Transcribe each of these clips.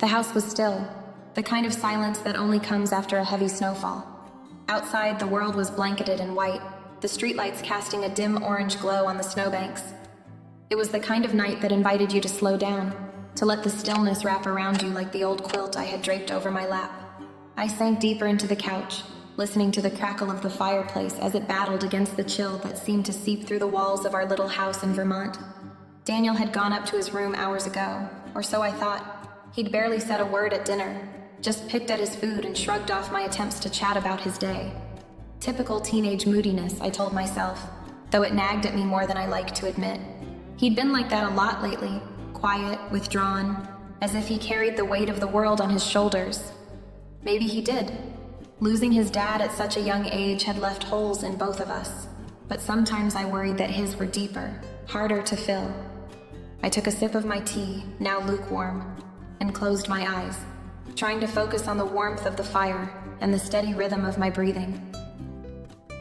The house was still, the kind of silence that only comes after a heavy snowfall. Outside, the world was blanketed in white, the streetlights casting a dim orange glow on the snowbanks. It was the kind of night that invited you to slow down, to let the stillness wrap around you like the old quilt I had draped over my lap. I sank deeper into the couch, listening to the crackle of the fireplace as it battled against the chill that seemed to seep through the walls of our little house in Vermont. Daniel had gone up to his room hours ago, or so I thought. He'd barely said a word at dinner, just picked at his food and shrugged off my attempts to chat about his day. Typical teenage moodiness, I told myself, though it nagged at me more than I liked to admit. He'd been like that a lot lately, quiet, withdrawn, as if he carried the weight of the world on his shoulders. Maybe he did. Losing his dad at such a young age had left holes in both of us, but sometimes I worried that his were deeper, harder to fill. I took a sip of my tea, now lukewarm, and closed my eyes, trying to focus on the warmth of the fire and the steady rhythm of my breathing.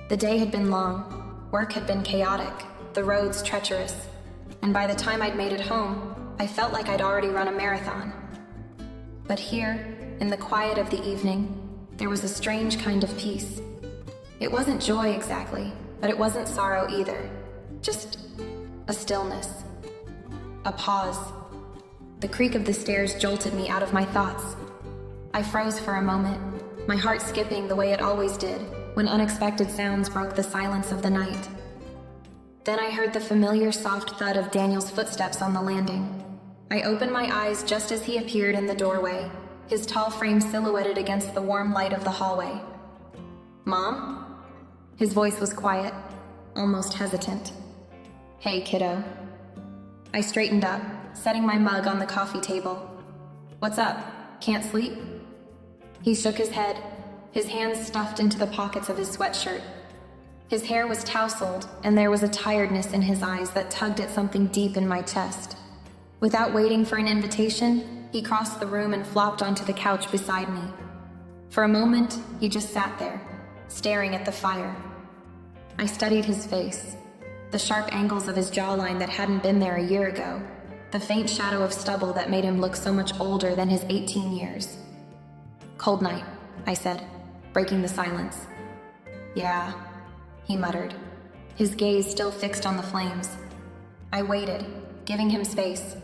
The day had been long, work had been chaotic, the roads treacherous, and by the time I'd made it home, I felt like I'd already run a marathon. But here, in the quiet of the evening, there was a strange kind of peace. It wasn't joy exactly, but it wasn't sorrow either. Just a stillness. A pause. The creak of the stairs jolted me out of my thoughts. I froze for a moment, my heart skipping the way it always did when unexpected sounds broke the silence of the night. Then I heard the familiar soft thud of Daniel's footsteps on the landing. I opened my eyes just as he appeared in the doorway, his tall frame silhouetted against the warm light of the hallway. "Mom?" His voice was quiet, almost hesitant. "Hey, kiddo." I straightened up, setting my mug on the coffee table. "What's up? Can't sleep?" He shook his head, his hands stuffed into the pockets of his sweatshirt. His hair was tousled, and there was a tiredness in his eyes that tugged at something deep in my chest. Without waiting for an invitation, he crossed the room and flopped onto the couch beside me. For a moment, he just sat there, staring at the fire. I studied his face, the sharp angles of his jawline that hadn't been there a year ago, the faint shadow of stubble that made him look so much older than his 18 years. "Cold night," I said, breaking the silence. "Yeah," he muttered, his gaze still fixed on the flames. I waited, giving him space.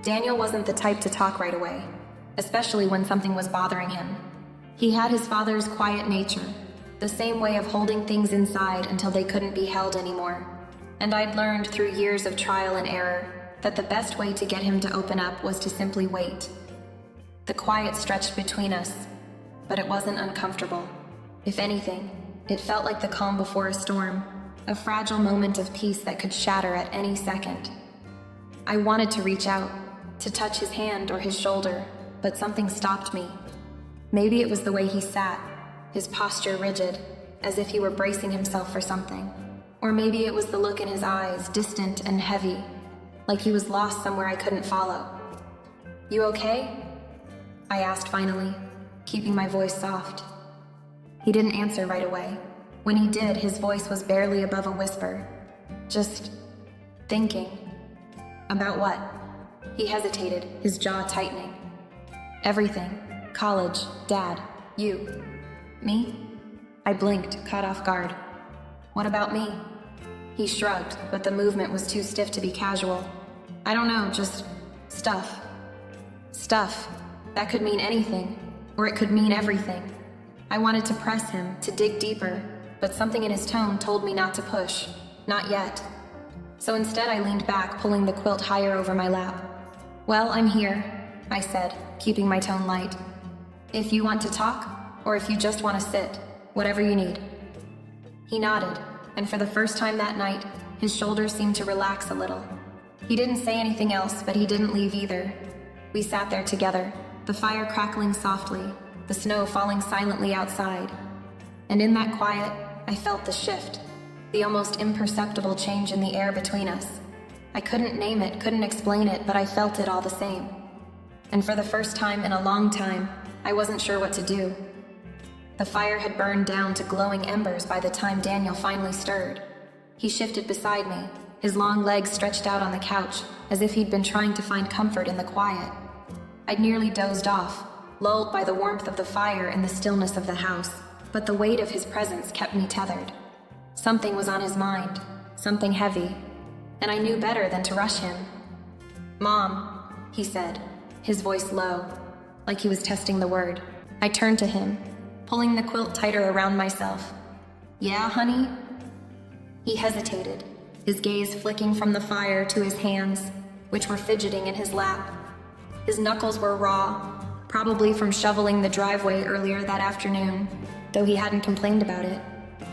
Daniel wasn't the type to talk right away, especially when something was bothering him. He had his father's quiet nature, the same way of holding things inside until they couldn't be held anymore. And I'd learned through years of trial and error that the best way to get him to open up was to simply wait. The quiet stretched between us, but it wasn't uncomfortable. If anything, it felt like the calm before a storm, a fragile moment of peace that could shatter at any second. I wanted to reach out, to touch his hand or his shoulder, but something stopped me. Maybe it was the way he sat, his posture rigid, as if he were bracing himself for something. Or maybe it was the look in his eyes, distant and heavy, like he was lost somewhere I couldn't follow. "You okay?" I asked finally, keeping my voice soft. He didn't answer right away. When he did, his voice was barely above a whisper. "Just thinking." "About what?" He hesitated, his jaw tightening. "Everything. College, Dad, you." "Me?" I blinked, caught off guard. "What about me?" He shrugged, but the movement was too stiff to be casual. "I don't know, just stuff." Stuff. That could mean anything, or it could mean everything. I wanted to press him, to dig deeper, but something in his tone told me not to push. Not yet. So instead I leaned back, pulling the quilt higher over my lap. "Well, I'm here," I said, keeping my tone light. "If you want to talk, or if you just want to sit, whatever you need." He nodded, and for the first time that night, his shoulders seemed to relax a little. He didn't say anything else, but he didn't leave either. We sat there together, the fire crackling softly, the snow falling silently outside. And in that quiet, I felt the shift, the almost imperceptible change in the air between us. I couldn't name it, couldn't explain it, but I felt it all the same. And for the first time in a long time, I wasn't sure what to do. The fire had burned down to glowing embers by the time Daniel finally stirred. He shifted beside me, his long legs stretched out on the couch, as if he'd been trying to find comfort in the quiet. I'd nearly dozed off, lulled by the warmth of the fire and the stillness of the house, but the weight of his presence kept me tethered. Something was on his mind, something heavy, and I knew better than to rush him. "Mom," he said, his voice low, like he was testing the word. I turned to him, pulling the quilt tighter around myself. "Yeah, honey?" He hesitated, his gaze flicking from the fire to his hands, which were fidgeting in his lap. His knuckles were raw, probably from shoveling the driveway earlier that afternoon, though he hadn't complained about it.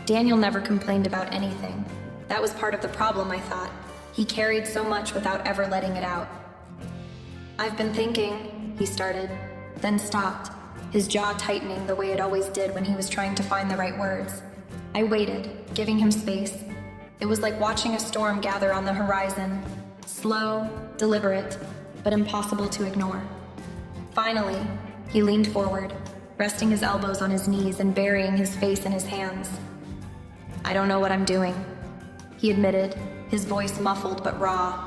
Daniel never complained about anything. That was part of the problem, I thought. He carried so much without ever letting it out. "I've been thinking," he started, then stopped, his jaw tightening the way it always did when he was trying to find the right words. I waited, giving him space. It was like watching a storm gather on the horizon, slow, deliberate, but impossible to ignore. Finally, he leaned forward, resting his elbows on his knees and burying his face in his hands. "I don't know what I'm doing," he admitted, his voice muffled but raw.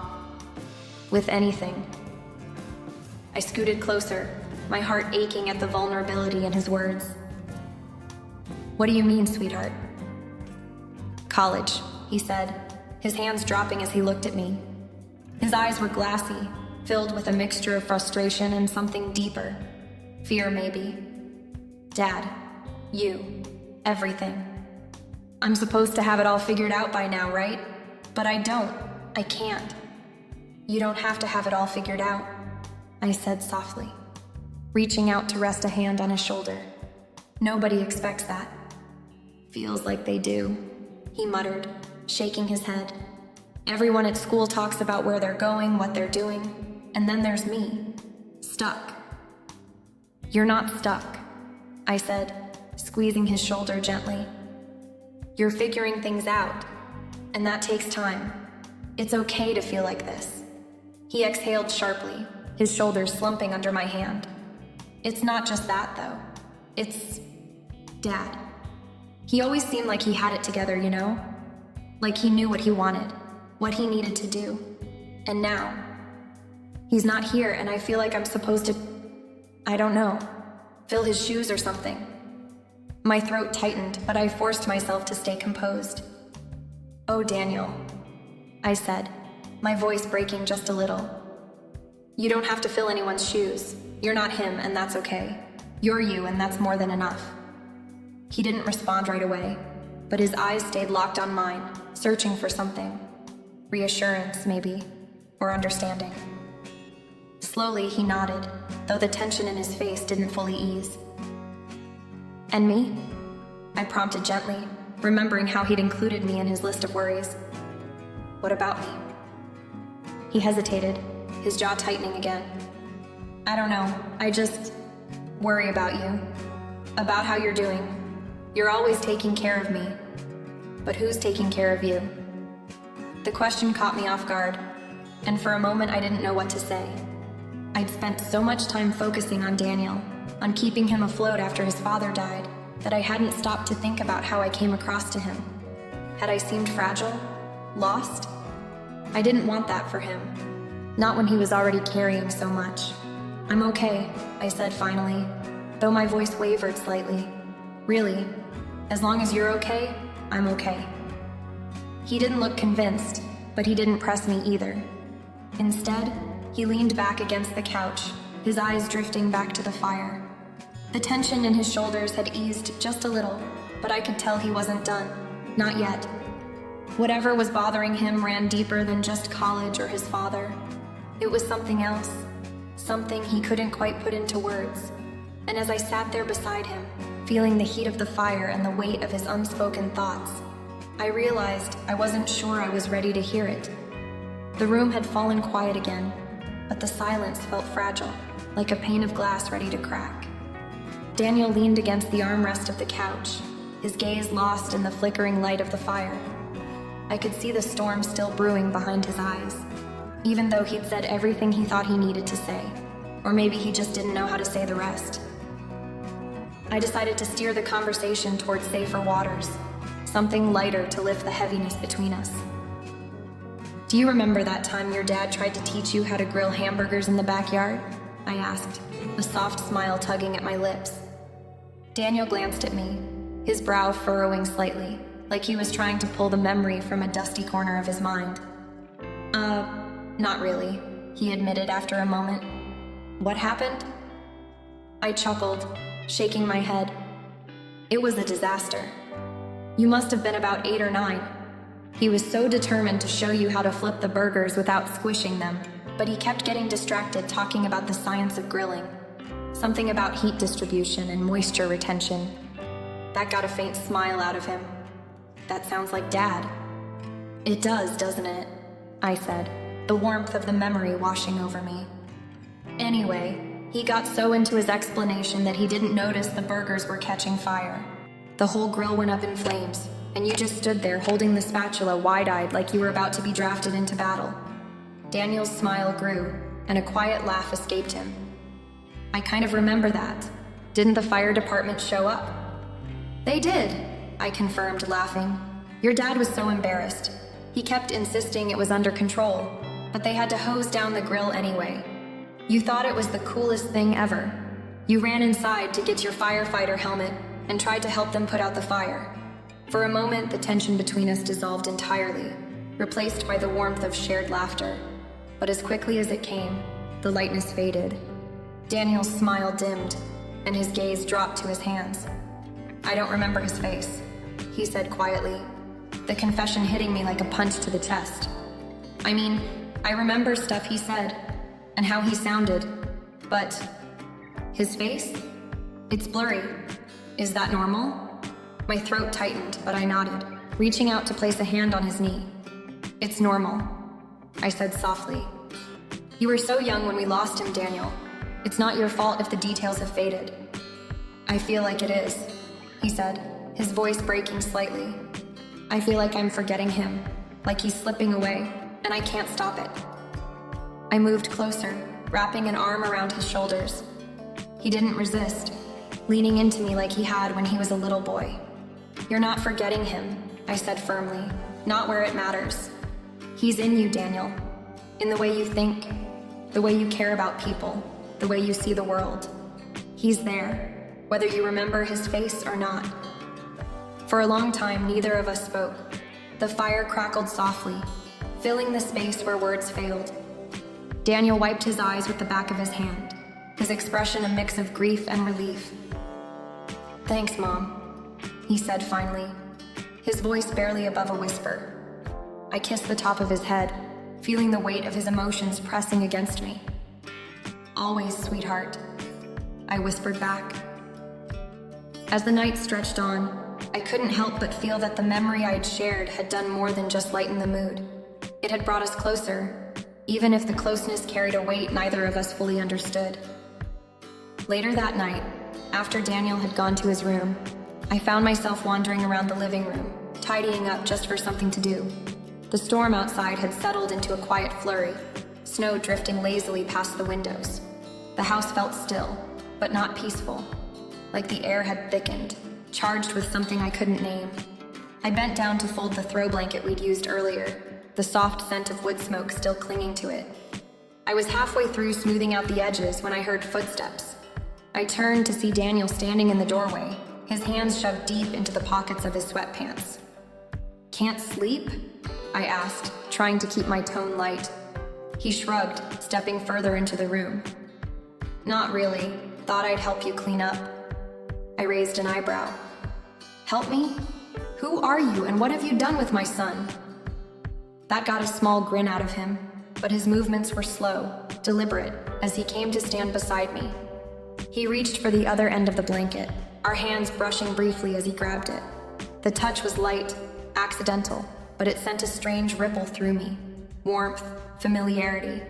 "With anything." I scooted closer, my heart aching at the vulnerability in his words. "What do you mean, sweetheart?" "College," he said, his hands dropping as he looked at me. His eyes were glassy, filled with a mixture of frustration and something deeper. Fear, maybe. "Dad, you, everything. I'm supposed to have it all figured out by now, right? But I don't. I can't." "You don't have to have it all figured out," I said softly, reaching out to rest a hand on his shoulder. "Nobody expects that." "Feels like they do," he muttered, shaking his head. "Everyone at school talks about where they're going, what they're doing, and then there's me, stuck." "You're not stuck," I said, squeezing his shoulder gently. "You're figuring things out, and that takes time. It's okay to feel like this." He exhaled sharply, his shoulders slumping under my hand. "It's not just that, though. It's Dad. He always seemed like he had it together, you know? Like he knew what he wanted, what he needed to do. And now, he's not here, and I feel like I'm supposed to, I don't know, fill his shoes or something." My throat tightened, but I forced myself to stay composed. "Oh, Daniel," I said, my voice breaking just a little. "You don't have to fill anyone's shoes. You're not him, and that's okay. You're you, and that's more than enough." He didn't respond right away, but his eyes stayed locked on mine, searching for something. Reassurance, maybe, or understanding. Slowly, he nodded, though the tension in his face didn't fully ease. "And me?" I prompted gently, remembering how he'd included me in his list of worries. "What about me?" He hesitated, his jaw tightening again. "I don't know, I just worry about you, about how you're doing. You're always taking care of me. But who's taking care of you?" The question caught me off guard, and for a moment I didn't know what to say. I'd spent so much time focusing on Daniel, on keeping him afloat after his father died, that I hadn't stopped to think about how I came across to him. Had I seemed fragile? Lost? I didn't want that for him. Not when he was already carrying so much. "I'm okay," I said finally, though my voice wavered slightly. "Really, as long as you're okay, I'm okay." He didn't look convinced, but he didn't press me either. Instead, he leaned back against the couch, his eyes drifting back to the fire. The tension in his shoulders had eased just a little, but I could tell he wasn't done. Not yet. Whatever was bothering him ran deeper than just college or his father. It was something else, something he couldn't quite put into words. And as I sat there beside him, feeling the heat of the fire and the weight of his unspoken thoughts, I realized I wasn't sure I was ready to hear it. The room had fallen quiet again, but the silence felt fragile, like a pane of glass ready to crack. Daniel leaned against the armrest of the couch, his gaze lost in the flickering light of the fire. I could see the storm still brewing behind his eyes, even though he'd said everything he thought he needed to say, or maybe he just didn't know how to say the rest. I decided to steer the conversation towards safer waters, something lighter to lift the heaviness between us. "Do you remember that time your dad tried to teach you how to grill hamburgers in the backyard?" I asked, a soft smile tugging at my lips. Daniel glanced at me, his brow furrowing slightly, like he was trying to pull the memory from a dusty corner of his mind. Not really, he admitted after a moment. What happened? I chuckled, shaking my head. It was a disaster. You must have been about 8 or 9. He was so determined to show you how to flip the burgers without squishing them, but he kept getting distracted talking about the science of grilling. Something about heat distribution and moisture retention. That got a faint smile out of him. That sounds like Dad. It does, doesn't it? I said, the warmth of the memory washing over me. Anyway, he got so into his explanation that he didn't notice the burgers were catching fire. The whole grill went up in flames, and you just stood there holding the spatula wide-eyed like you were about to be drafted into battle. Daniel's smile grew, and a quiet laugh escaped him. I kind of remember that. Didn't the fire department show up? They did, I confirmed, laughing. Your dad was so embarrassed. He kept insisting it was under control, but they had to hose down the grill anyway. You thought it was the coolest thing ever. You ran inside to get your firefighter helmet and tried to help them put out the fire. For a moment, the tension between us dissolved entirely, replaced by the warmth of shared laughter. But as quickly as it came, the lightness faded. Daniel's smile dimmed, and his gaze dropped to his hands. I don't remember his face, he said quietly, the confession hitting me like a punch to the chest. I mean, I remember stuff he said, and how he sounded, but his face? It's blurry. Is that normal? My throat tightened, but I nodded, reaching out to place a hand on his knee. It's normal, I said softly. You were so young when we lost him, Daniel. It's not your fault if the details have faded. I feel like it is, he said, his voice breaking slightly. I feel like I'm forgetting him, like he's slipping away, and I can't stop it. I moved closer, wrapping an arm around his shoulders. He didn't resist, leaning into me like he had when he was a little boy. You're not forgetting him, I said firmly, not where it matters. He's in you, Daniel, in the way you think, the way you care about people, the way you see the world. He's there, whether you remember his face or not. For a long time, neither of us spoke. The fire crackled softly, filling the space where words failed. Daniel wiped his eyes with the back of his hand, his expression a mix of grief and relief. Thanks, Mom, he said finally, his voice barely above a whisper. I kissed the top of his head, feeling the weight of his emotions pressing against me. Always, sweetheart, I whispered back. As the night stretched on, I couldn't help but feel that the memory I'd shared had done more than just lighten the mood. It had brought us closer, even if the closeness carried a weight neither of us fully understood. Later that night, after Daniel had gone to his room, I found myself wandering around the living room, tidying up just for something to do. The storm outside had settled into a quiet flurry, snow drifting lazily past the windows. The house felt still, but not peaceful, like the air had thickened, charged with something I couldn't name. I bent down to fold the throw blanket we'd used earlier, the soft scent of wood smoke still clinging to it. I was halfway through smoothing out the edges when I heard footsteps. I turned to see Daniel standing in the doorway, his hands shoved deep into the pockets of his sweatpants. Can't sleep? I asked, trying to keep my tone light. He shrugged, stepping further into the room. Not really. Thought I'd help you clean up. I raised an eyebrow. Help me? Who are you and what have you done with my son? That got a small grin out of him, but his movements were slow, deliberate, as he came to stand beside me. He reached for the other end of the blanket, our hands brushing briefly as he grabbed it. The touch was light, accidental, but it sent a strange ripple through me. Warmth, familiarity,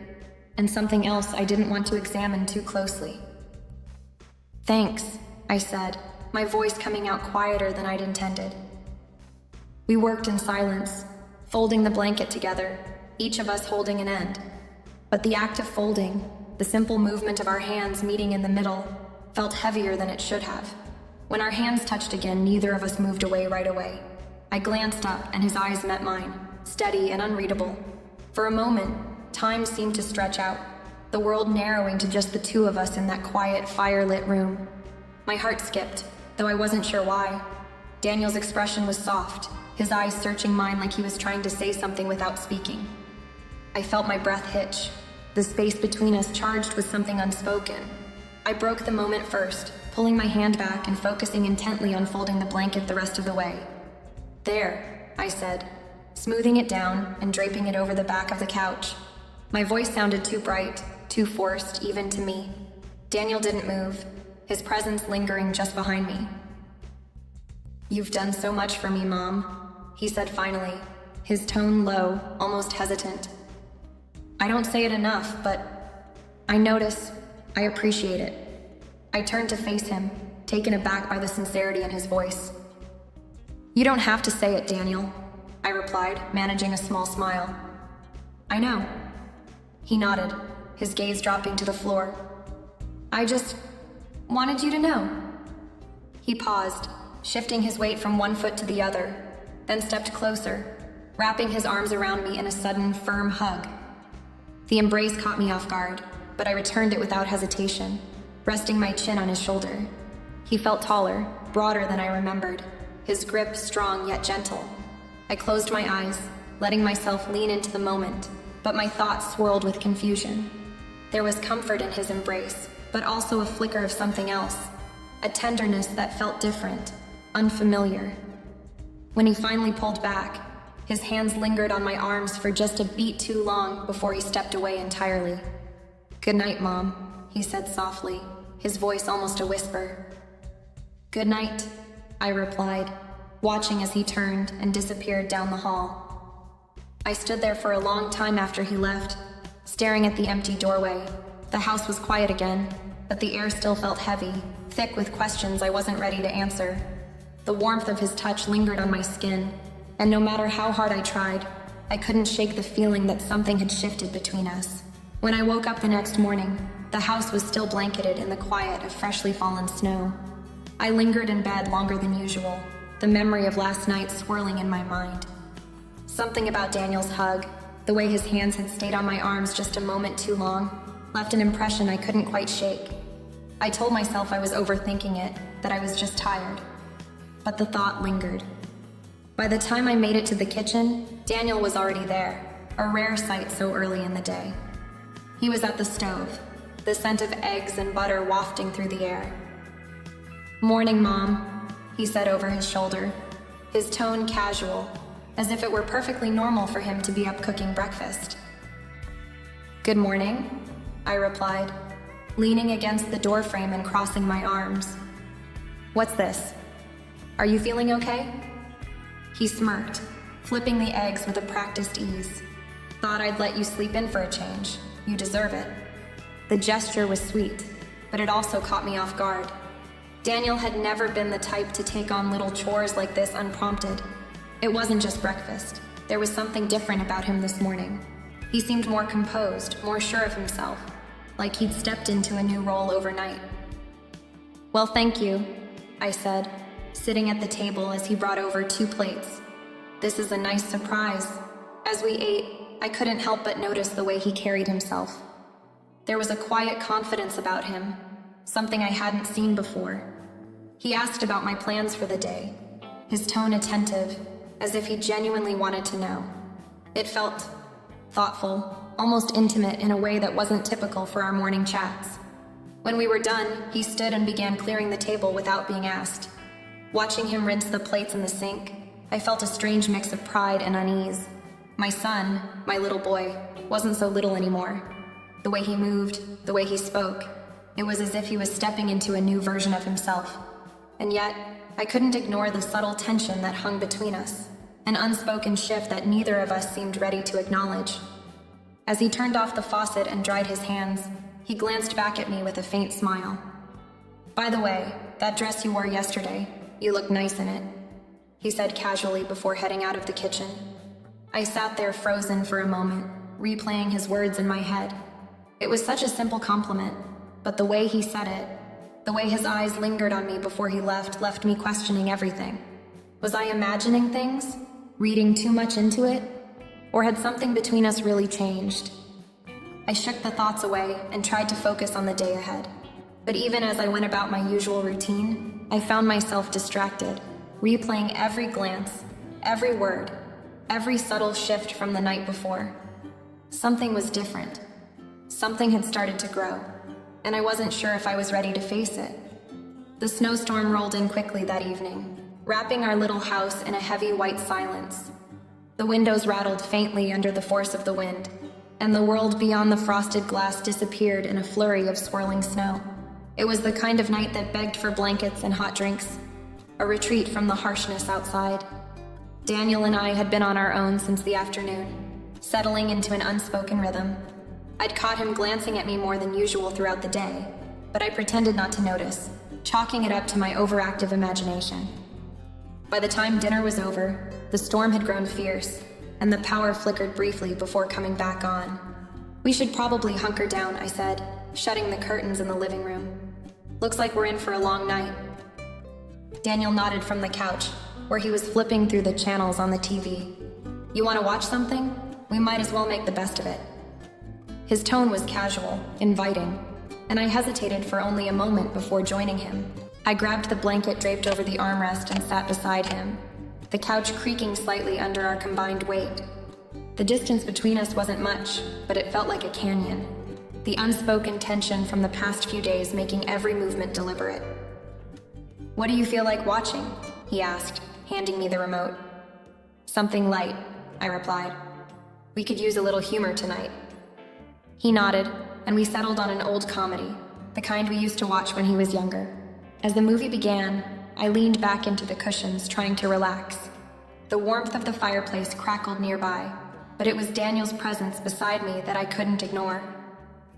and something else I didn't want to examine too closely. Thanks, I said, my voice coming out quieter than I'd intended. We worked in silence, folding the blanket together, each of us holding an end. But the act of folding, the simple movement of our hands meeting in the middle, felt heavier than it should have. When our hands touched again, neither of us moved away right away. I glanced up and his eyes met mine, steady and unreadable. For a moment, time seemed to stretch out. The the world narrowing to just the two of us in that quiet, fire-lit room. My heart skipped, though I wasn't sure why. Daniel's expression was soft, his eyes searching mine like he was trying to say something without speaking. I felt my breath hitch, the space between us charged with something unspoken. I broke the moment first, pulling my hand back and focusing intently on folding the blanket the rest of the way. "There," I said, smoothing it down and draping it over the back of the couch. My voice sounded too bright, too forced, even to me. Daniel didn't move, his presence lingering just behind me. "You've done so much for me, Mom," he said finally, his tone low, almost hesitant. "I don't say it enough, but I notice, I appreciate it." I turned to face him, taken aback by the sincerity in his voice. "You don't have to say it, Daniel," I replied, managing a small smile. "I know." He nodded, his gaze dropping to the floor. "I just wanted you to know." He paused, shifting his weight from one foot to the other, then stepped closer, wrapping his arms around me in a sudden, firm hug. The embrace caught me off guard, but I returned it without hesitation, resting my chin on his shoulder. He felt taller, broader than I remembered, his grip strong yet gentle. I closed my eyes, letting myself lean into the moment, but my thoughts swirled with confusion. There was comfort in his embrace, but also a flicker of something else, a tenderness that felt different, unfamiliar. When he finally pulled back, his hands lingered on my arms for just a beat too long before he stepped away entirely. "Good night, Mom," he said softly, his voice almost a whisper. "Good night," I replied, watching as he turned and disappeared down the hall. I stood there for a long time after he left, staring at the empty doorway. The house was quiet again, but the air still felt heavy, thick with questions I wasn't ready to answer. The warmth of his touch lingered on my skin, and no matter how hard I tried, I couldn't shake the feeling that something had shifted between us. When I woke up the next morning, the house was still blanketed in the quiet of freshly fallen snow. I lingered in bed longer than usual, the memory of last night swirling in my mind. Something about Daniel's hug, the way his hands had stayed on my arms just a moment too long, left an impression I couldn't quite shake. I told myself I was overthinking it, that I was just tired. But the thought lingered. By the time I made it to the kitchen, Daniel was already there, a rare sight so early in the day. He was at the stove, the scent of eggs and butter wafting through the air. "Morning, Mom," he said over his shoulder, his tone casual, as if it were perfectly normal for him to be up cooking breakfast. "Good morning," I replied, leaning against the doorframe and crossing my arms. "What's this? Are you feeling okay?" He smirked, flipping the eggs with a practiced ease. "Thought I'd let you sleep in for a change. You deserve it." The gesture was sweet, but it also caught me off guard. Daniel had never been the type to take on little chores like this unprompted. It wasn't just breakfast. There was something different about him this morning. He seemed more composed, more sure of himself, like he'd stepped into a new role overnight. "Well, thank you," I said, sitting at the table as he brought over 2 plates. "This is a nice surprise." As we ate, I couldn't help but notice the way he carried himself. There was a quiet confidence about him, something I hadn't seen before. He asked about my plans for the day, his tone attentive, as if he genuinely wanted to know. It felt thoughtful, almost intimate in a way that wasn't typical for our morning chats. When we were done, he stood and began clearing the table without being asked. Watching him rinse the plates in the sink, I felt a strange mix of pride and unease. My son, my little boy, wasn't so little anymore. The way he moved, the way he spoke, it was as if he was stepping into a new version of himself. And yet, I couldn't ignore the subtle tension that hung between us, an unspoken shift that neither of us seemed ready to acknowledge. As he turned off the faucet and dried his hands, he glanced back at me with a faint smile. "By the way, that dress you wore yesterday, you look nice in it," he said casually before heading out of the kitchen. I sat there frozen for a moment, replaying his words in my head. It was such a simple compliment, but the way he said it, the way his eyes lingered on me before he left me questioning everything. Was I imagining things? Reading too much into it? Or had something between us really changed? I shook the thoughts away and tried to focus on the day ahead. But even as I went about my usual routine, I found myself distracted, replaying every glance, every word, every subtle shift from the night before. Something was different. Something had started to grow, and I wasn't sure if I was ready to face it. The snowstorm rolled in quickly that evening, wrapping our little house in a heavy white silence. The windows rattled faintly under the force of the wind, and the world beyond the frosted glass disappeared in a flurry of swirling snow. It was the kind of night that begged for blankets and hot drinks, a retreat from the harshness outside. Daniel and I had been on our own since the afternoon, settling into an unspoken rhythm. I'd caught him glancing at me more than usual throughout the day, but I pretended not to notice, chalking it up to my overactive imagination. By the time dinner was over, the storm had grown fierce, and the power flickered briefly before coming back on. "We should probably hunker down," I said, shutting the curtains in the living room. "Looks like we're in for a long night." Daniel nodded from the couch, where he was flipping through the channels on the TV. "You want to watch something? We might as well make the best of it." His tone was casual, inviting, and I hesitated for only a moment before joining him. I grabbed the blanket draped over the armrest and sat beside him, the couch creaking slightly under our combined weight. The distance between us wasn't much, but it felt like a canyon, the unspoken tension from the past few days making every movement deliberate. "What do you feel like watching?" he asked, handing me the remote. "Something light," I replied. "We could use a little humor tonight." He nodded, and we settled on an old comedy, the kind we used to watch when he was younger. As the movie began, I leaned back into the cushions, trying to relax. The warmth of the fireplace crackled nearby, but it was Daniel's presence beside me that I couldn't ignore.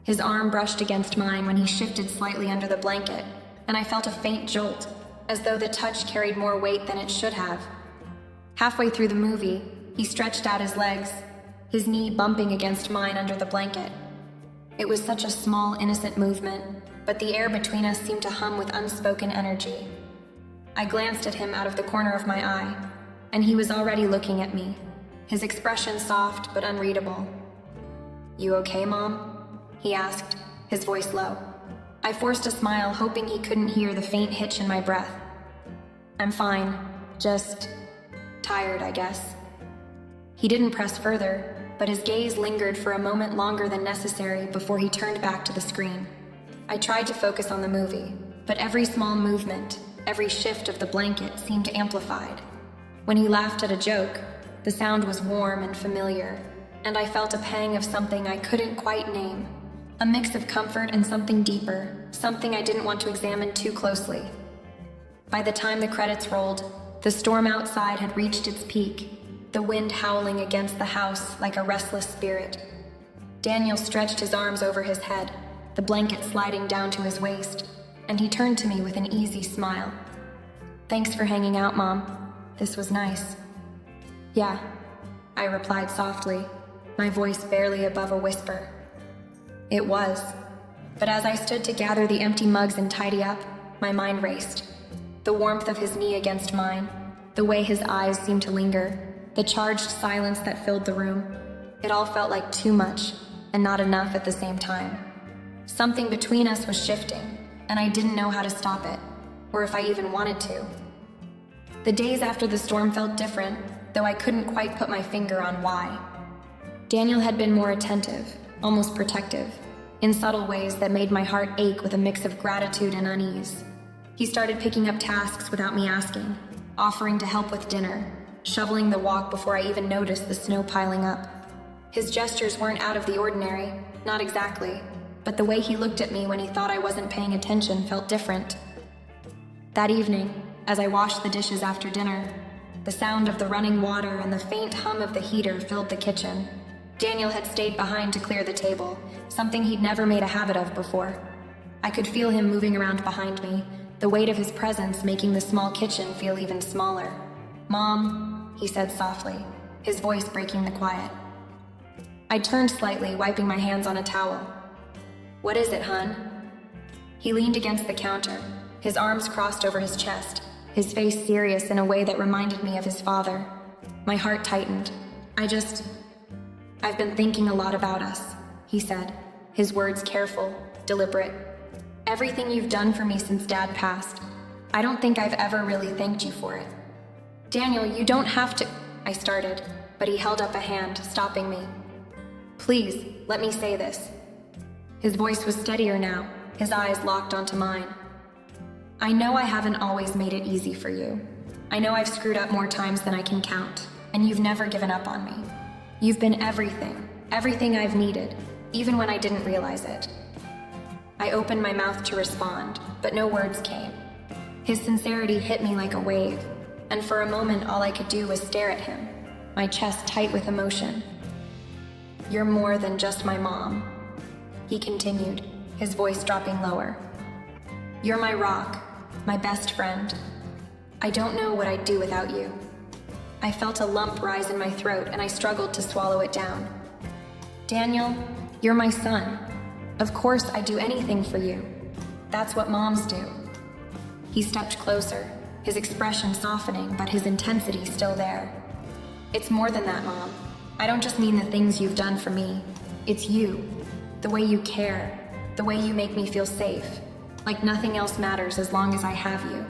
His arm brushed against mine when he shifted slightly under the blanket, and I felt a faint jolt, as though the touch carried more weight than it should have. Halfway through the movie, he stretched out his legs, his knee bumping against mine under the blanket. It was such a small, innocent movement, but the air between us seemed to hum with unspoken energy. I glanced at him out of the corner of my eye, and he was already looking at me, his expression soft but unreadable. "You okay, Mom?" he asked, his voice low. I forced a smile, hoping he couldn't hear the faint hitch in my breath. "I'm fine, just tired, I guess." He didn't press further, but his gaze lingered for a moment longer than necessary before he turned back to the screen. I tried to focus on the movie, but every small movement, every shift of the blanket seemed amplified. When he laughed at a joke, the sound was warm and familiar, and I felt a pang of something I couldn't quite name. A mix of comfort and something deeper, something I didn't want to examine too closely. By the time the credits rolled, the storm outside had reached its peak, the wind howling against the house like a restless spirit. Daniel stretched his arms over his head, the blanket sliding down to his waist, and he turned to me with an easy smile. "Thanks for hanging out, Mom. This was nice." "Yeah," I replied softly, my voice barely above a whisper. It was. But as I stood to gather the empty mugs and tidy up, my mind raced. The warmth of his knee against mine, the way his eyes seemed to linger, the charged silence that filled the room. It all felt like too much, and not enough at the same time. Something between us was shifting, and I didn't know how to stop it, or if I even wanted to. The days after the storm felt different, though I couldn't quite put my finger on why. Daniel had been more attentive, almost protective, in subtle ways that made my heart ache with a mix of gratitude and unease. He started picking up tasks without me asking, offering to help with dinner, shoveling the walk before I even noticed the snow piling up. His gestures weren't out of the ordinary, not exactly, but the way he looked at me when he thought I wasn't paying attention felt different. That evening, as I washed the dishes after dinner, the sound of the running water and the faint hum of the heater filled the kitchen. Daniel had stayed behind to clear the table, something he'd never made a habit of before. I could feel him moving around behind me, the weight of his presence making the small kitchen feel even smaller. "Mom," he said softly, his voice breaking the quiet. I turned slightly, wiping my hands on a towel. "What is it, hun?" He leaned against the counter, his arms crossed over his chest, his face serious in a way that reminded me of his father. My heart tightened. I've been thinking a lot about us. he said, his words careful, deliberate. Everything you've done for me since Dad passed. I don't think I've ever really thanked you for it. Daniel, you don't have to, I started, but he held up a hand, stopping me. Please, let me say this. His voice was steadier now, his eyes locked onto mine. I know I haven't always made it easy for you. I know I've screwed up more times than I can count, and you've never given up on me. You've been everything I've needed, even when I didn't realize it. I opened my mouth to respond, but no words came. His sincerity hit me like a wave, and for a moment all I could do was stare at him, my chest tight with emotion. You're more than just my mom, he continued, his voice dropping lower. You're my rock, my best friend. I don't know what I'd do without you. I felt a lump rise in my throat and I struggled to swallow it down. Daniel, you're my son. Of course I'd do anything for you. That's what moms do. He stepped closer, his expression softening, but his intensity still there. It's more than that, Mom. I don't just mean the things you've done for me. It's you. The way you care. The way you make me feel safe. Like nothing else matters as long as I have you.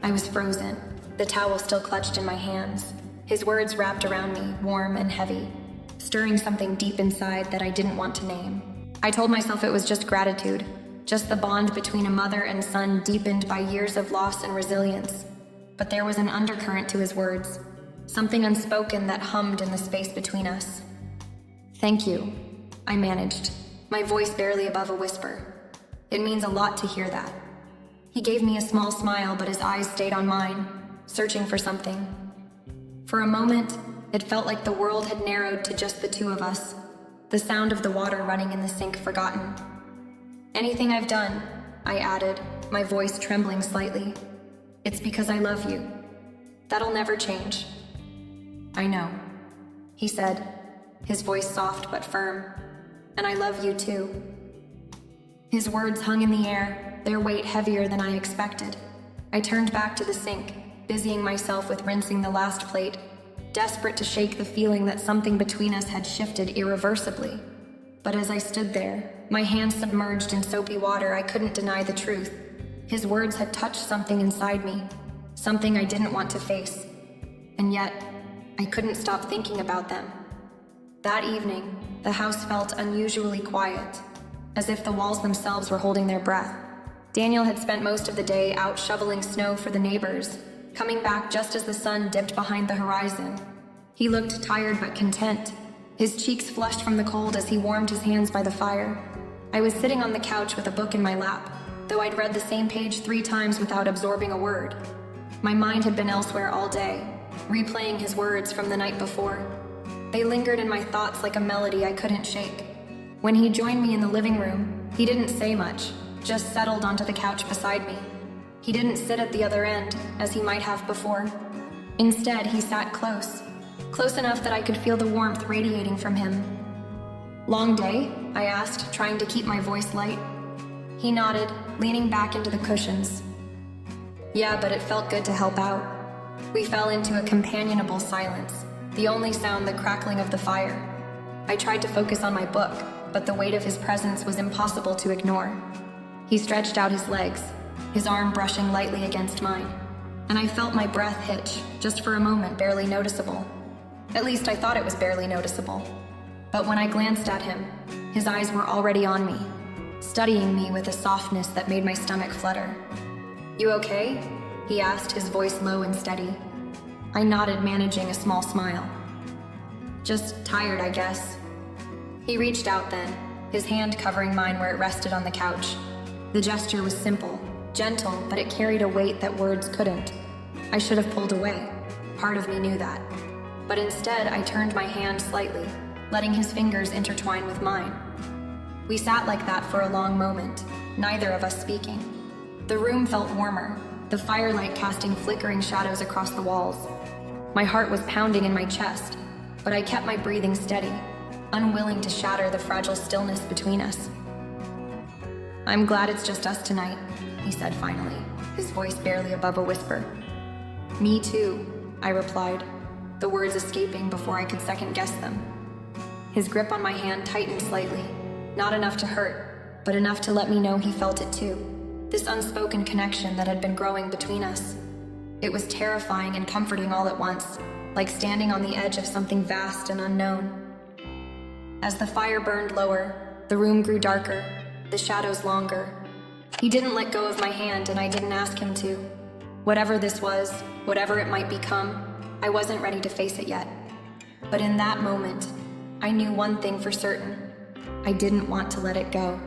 I was frozen, the towel still clutched in my hands. His words wrapped around me, warm and heavy, stirring something deep inside that I didn't want to name. I told myself it was just gratitude, just the bond between a mother and son deepened by years of loss and resilience. But there was an undercurrent to his words, something unspoken that hummed in the space between us. Thank you, I managed, my voice barely above a whisper. It means a lot to hear that. He gave me a small smile, but his eyes stayed on mine, searching for something. For a moment, it felt like the world had narrowed to just the two of us, the sound of the water running in the sink forgotten. Anything I've done, I added, my voice trembling slightly. It's because I love you. That'll never change. I know, he said, his voice soft but firm. And I love you too. His words hung in the air, their weight heavier than I expected. I turned back to the sink, busying myself with rinsing the last plate, desperate to shake the feeling that something between us had shifted irreversibly. But as I stood there, my hands submerged in soapy water, I couldn't deny the truth. His words had touched something inside me, something I didn't want to face. And yet, I couldn't stop thinking about them. That evening, the house felt unusually quiet, as if the walls themselves were holding their breath. Daniel had spent most of the day out shoveling snow for the neighbors, coming back just as the sun dipped behind the horizon. He looked tired but content, his cheeks flushed from the cold as he warmed his hands by the fire. I was sitting on the couch with a book in my lap, though I'd read the same page 3 times without absorbing a word. My mind had been elsewhere all day, replaying his words from the night before. They lingered in my thoughts like a melody I couldn't shake. When he joined me in the living room, he didn't say much, just settled onto the couch beside me. He didn't sit at the other end, as he might have before. Instead, he sat close enough that I could feel the warmth radiating from him. Long day? I asked, trying to keep my voice light. He nodded, leaning back into the cushions. Yeah, but it felt good to help out. We fell into a companionable silence, the only sound the crackling of the fire. I tried to focus on my book, but the weight of his presence was impossible to ignore. He stretched out his legs, his arm brushing lightly against mine, and I felt my breath hitch, just for a moment barely noticeable. At least I thought it was barely noticeable. But when I glanced at him, his eyes were already on me, studying me with a softness that made my stomach flutter. You okay? He asked, his voice low and steady. I nodded, managing a small smile. Just tired, I guess. He reached out then, his hand covering mine where it rested on the couch. The gesture was simple, gentle, but it carried a weight that words couldn't. I should have pulled away. Part of me knew that. But instead, I turned my hand slightly, letting his fingers intertwine with mine. We sat like that for a long moment, neither of us speaking. The room felt warmer, the firelight casting flickering shadows across the walls. My heart was pounding in my chest, but I kept my breathing steady, unwilling to shatter the fragile stillness between us. I'm glad it's just us tonight, he said finally, his voice barely above a whisper. Me too, I replied, the words escaping before I could second-guess them. His grip on my hand tightened slightly, not enough to hurt, but enough to let me know he felt it too. This unspoken connection that had been growing between us. It was terrifying and comforting all at once, like standing on the edge of something vast and unknown. As the fire burned lower, the room grew darker, the shadows longer. He didn't let go of my hand, and I didn't ask him to. Whatever this was, whatever it might become, I wasn't ready to face it yet. But in that moment, I knew one thing for certain. I didn't want to let it go.